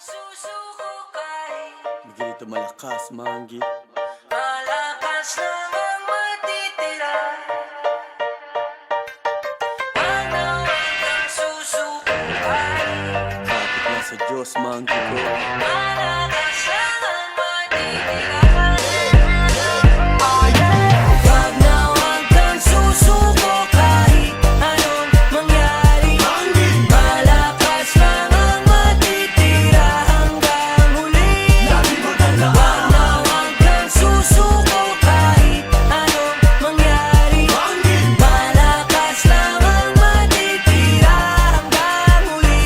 susuko kahit Hindi ganito malakas, Manggi. malakas lang ang matitira. Panawag kang susuko kahit Kapit na sa Diyos, Manggi ko. malakas lang ang matitira. Wag na wag kang susuko kahit anong mangyari. Malakas lang ang matitira hanggang huli. Wag na wag kang susuko kahit anong mangyari. Malakas lang ang matitira hanggang huli.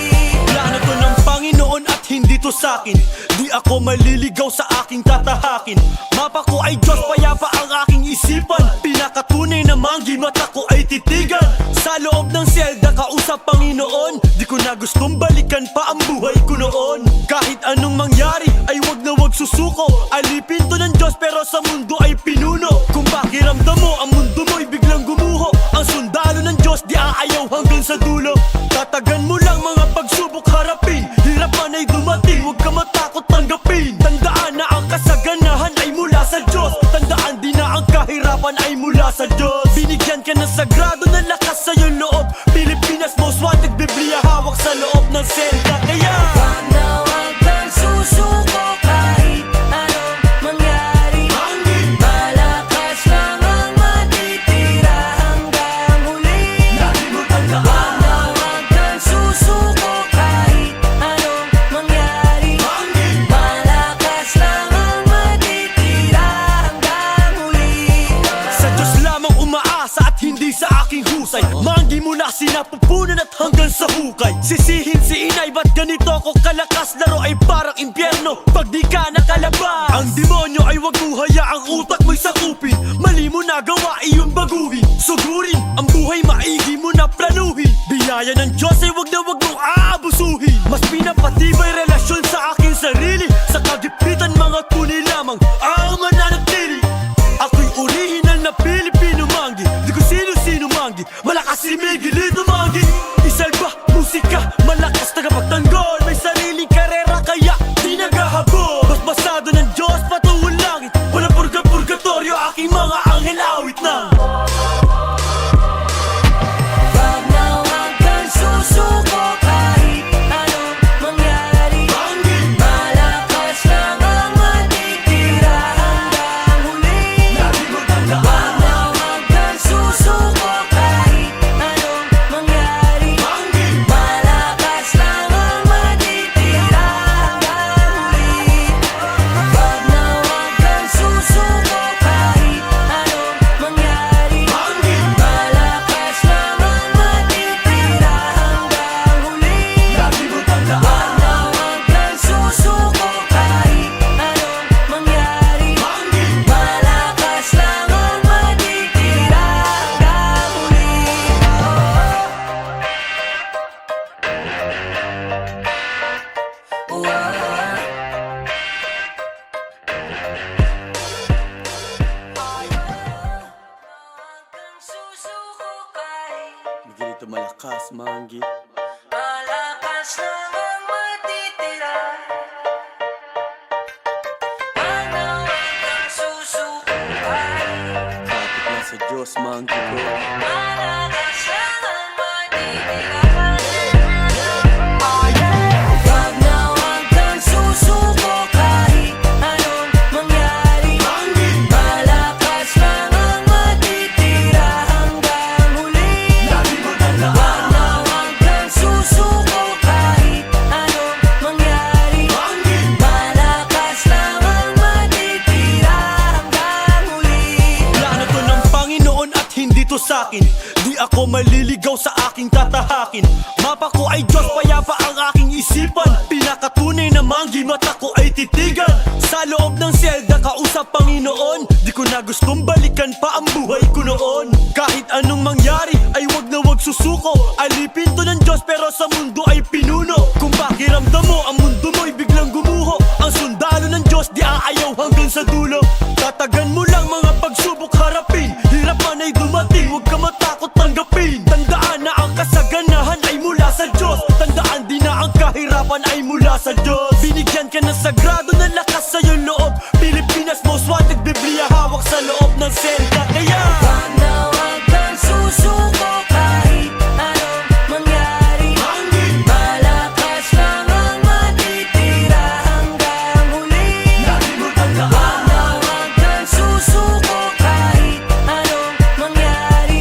Plano to ng Panginoon at hindi to sa'kin. Di ako maliligaw sa aking tatahakin. Mapa ko ay Diyos, payapa ang aking isipan. Pinakatunay na Manggi, mata ko ay titigan. Sa loob ng selda, kausap Panginoon. Di ko na gustong balikan pa ang buhay ko noon. Kahit anong mangyari, ay wag na wag susuko. Alipin to ng Diyos pero sa mundo ay pinuno. Kung pakiramdam mo, ang mundo mo'y biglang gumuho. Ang sundalo ng Diyos, di aayaw hanggang sa dulo. Tatagan mo lang mga pagsubok harapin. Hirap man ay dumating, huwag ka matakot tanggapin. Tandaan na ang kasaganahan ay mula sa Diyos. Tandaan din na ang kahirapan ay mula sa Diyos. Binigyan ka ng sagrado na lakas sa iyong loob. Pilipinas most wanted, Biblia hawak sa loob ng selda. Kaya Wag na wag kang susuko kahit anong mangyari. Malakas lang ang matitira hanggang huli. Wag na wag kang susuko kahit anong mangyari. Malakas lang ang matitira hanggang huli. sa Diyos lamang umaasa at hindi sa aking husay. Manggi mula sinapupunan at hanggang sa hukay. Sisihin si inay, ba't ganito ako kalakas? Laro ay parang impyerno pag di ka nakalabas. Ang demonyo ay wag mo hayaang utak mo'y sakupin. Mali mo na gawa, iyong baguhin. Sugurin ang buhay, maigi mo na planuhin. Biyaya ng Diyos ay wag na wag mong aabusuhin. Mas pinapatibay relasyon sa aking sarili. Sa kagipitan mga tunay lamang ang mananatili. Ako'y original na Pilipino Manggi. Di ko sino-sino Manggi. Malakas si Miguelito Manggi. Isalba, musika, malakas tagapagtanggol. May sariling karera kaya di naghahabol. Basbasado ng Diyos, patuwang langit. Walang purga-purgatorio, aking mga anghel awit na. Wag na wag kang susuko kahit anong mangyari. Malakas lang ang matitira hanggang huli. Wag na wag kang susuko kahit anong mangyari. Malakas lang ang matitira hanggang huli. Wag na wag kang susuko kahit anong mangyari. Malakas lang ang matitira hanggang huli. Wag na wag kang susuko kahit anong mangyari. Malakas lang ang matitira hanggang Hindi ganito malakas, Manggi. malakas lang ang matitira. Panawag kang susuko kahit Kapit na sa Diyos, Manggi ko. malakas lang ang matitira. Wag na wag kang susuko kahit anong mangyari. Malakas lang ang matitira hanggang huli. Wag na wag kang susuko kahit anong mangyari. Malakas lang ang matitira hanggang huli. Plano to ng Panginoon at hindi to sa'kin. Di ako maliligaw sa aking tatahakin. Mapa ko ay Diyos, payapa ang aking isipan. Pinakatunay na Manggi, mata ko ay titigan. Sa loob ng selda, kausap Panginoon. Di ko na gustong balikan pa ang buhay ko noon. Kahit anong mangyari, ay wag na wag susuko. Alipin to ng Diyos pero sa mundo ay pinuno. Kung pakiramdam mo, ang mundo mo'y biglang gumuho. Ang sundalo ng Diyos, di aayaw hanggang sa dulo. Tatagan mo lang mga pagsubok harapin. Hirap man ay dumating, huwag ka matakot tanggapin. Tandaan na ang kasaganahan ay mula sa Diyos. Tandaan din na ang kahirapan kahirapan ay mula sa Diyos. Binigyan ka ng sagrado na lakas sa iyong loob. Pilipinas most wanted, Biblia hawak sa loob ng selda. Kaya Wag na wag kang susuko kahit anong mangyari. Malakas lang ang matitira hanggang huli. Wag na wag kang susuko kahit anong mangyari.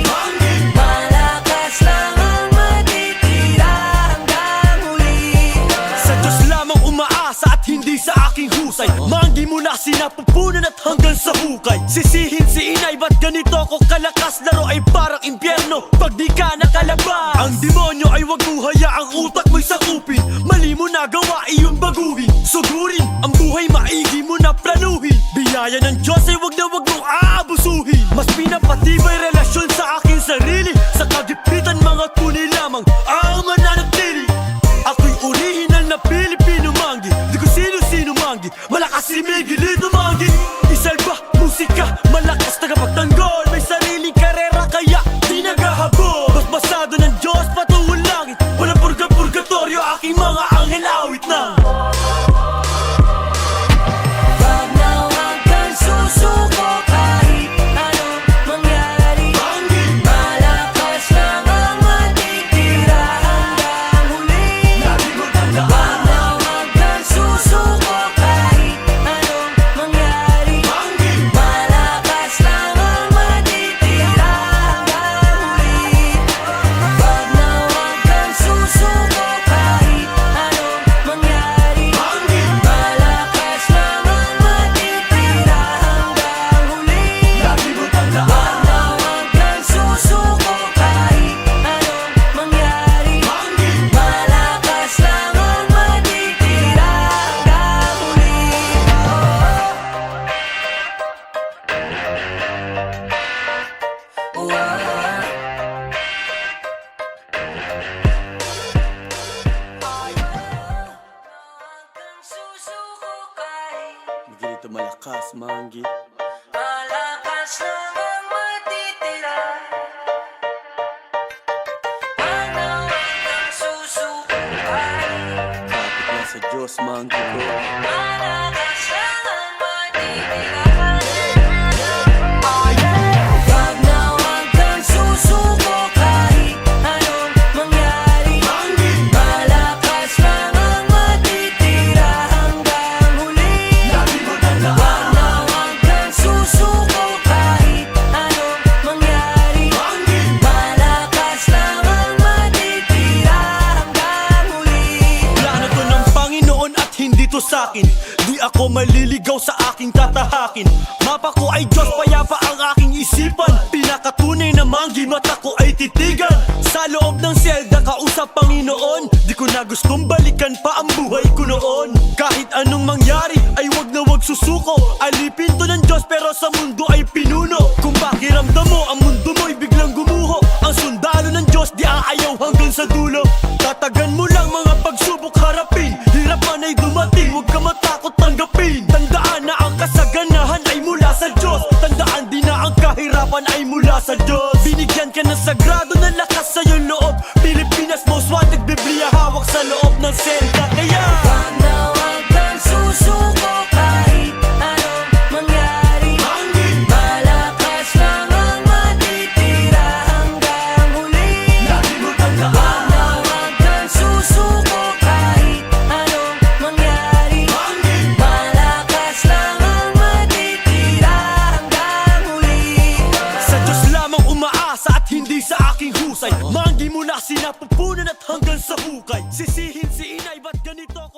Malakas lang ang matitira hanggang huli. sa Diyos lamang umaasa at hindi sa aking husay. Manggi mula sinapupunan at hanggang sa hukay. Sisihin si inay, ba't ganito ko kalakas? Laro ay parang impyerno pag di ka nakalabas. Ang demonyo ay wag mo hayaang utak mo'y sakupin. Mali mo na gawa iyong baguhin. Sugurin ang buhay, maigi mo na planuhin. Biyaya ng Diyos ay wag na wag mong aabusuhin. Mas pinapatibay relasyon sa aking sarili. Sa kagipitan mga tunay lamang ang mananatili. Ako'y original na Pilipino manggi. Di ko sino-sino manggi. Malakas si Miguelito manggi. Isalba, musika, malakas tagapagtanggol. May sariling karera kaya di naghahabol. Basbasado ng Diyos patungong langit. Walang purga-purgatorio, aking mga anghel awit na. Wag na wag kang susuko kahit anong mangyari. Malakas lang ang matitira hanggang huli. Wag na wag kang susuko kahit anong mangyari. Malakas lang ang matitira hanggang huli. Wag na wag kang susuko kahit anong mangyari. Malakas lang ang matitira hanggang huli. Wag na wag kang susuko kahit anong mangyari. Malakas lang ang matitira hanggang huli. Susuko kahit Miguelito malakas, Manggi. malakas lang ang matitira. Wag na wag kang susuko kahit Kapit na sa Diyos, Manggi ko. malakas lang ang matitira. Wag na wag kang susuko kahit anong mangyari. Malakas lang ang matitira hanggang huli. Wag na wag kang susuko kahit anong mangyari. Malakas lang ang matitira hanggang huli. Plano to ng Panginoon at hindi to sa'kin. Di ako maliligaw sa aking tatahakin. Mapa ko ay Diyos, payapa ang aking isipan. Pinakatunay na manggi, mata ko ay titigan. Sa loob ng selda, kausap Panginoon. Di ko na gustong balikan pa ang buhay ko noon. Kahit anong mangyari, ay wag na wag susuko. Alipin to ng Diyos pero sa mundo ay pinuno. Kung pakiramdam mo, ang mundo mo'y biglang gumuho. Ang sundalo ng Diyos, di aayaw hanggang sa dulo. Tatagan mo lang mga pagsubok harapin. Hirap man ay dumating, huwag ka matakot tanggapin. Tandaan na ang kasaganahan ay mula sa Diyos. Tandaan din na ang kahirapan ay mula sa Diyos. Binigyan ka ng sagrado na lakas sa iyong loob. Pilipinas most wanted, Biblia hawak sa loob ng selda. Kaya Wag na wag kang susuko kahit anong mangyari. Malakas lang ang matitira hanggang huli. Wag na wag kang susuko kahit anong mangyari. Malakas lang ang matitira hanggang huli. sa Diyos lamang umaasa at hindi sa aking husay. Manggi mula sinapupunan at hanggang sa hukay. Sisihin si inay, ba't ganito ko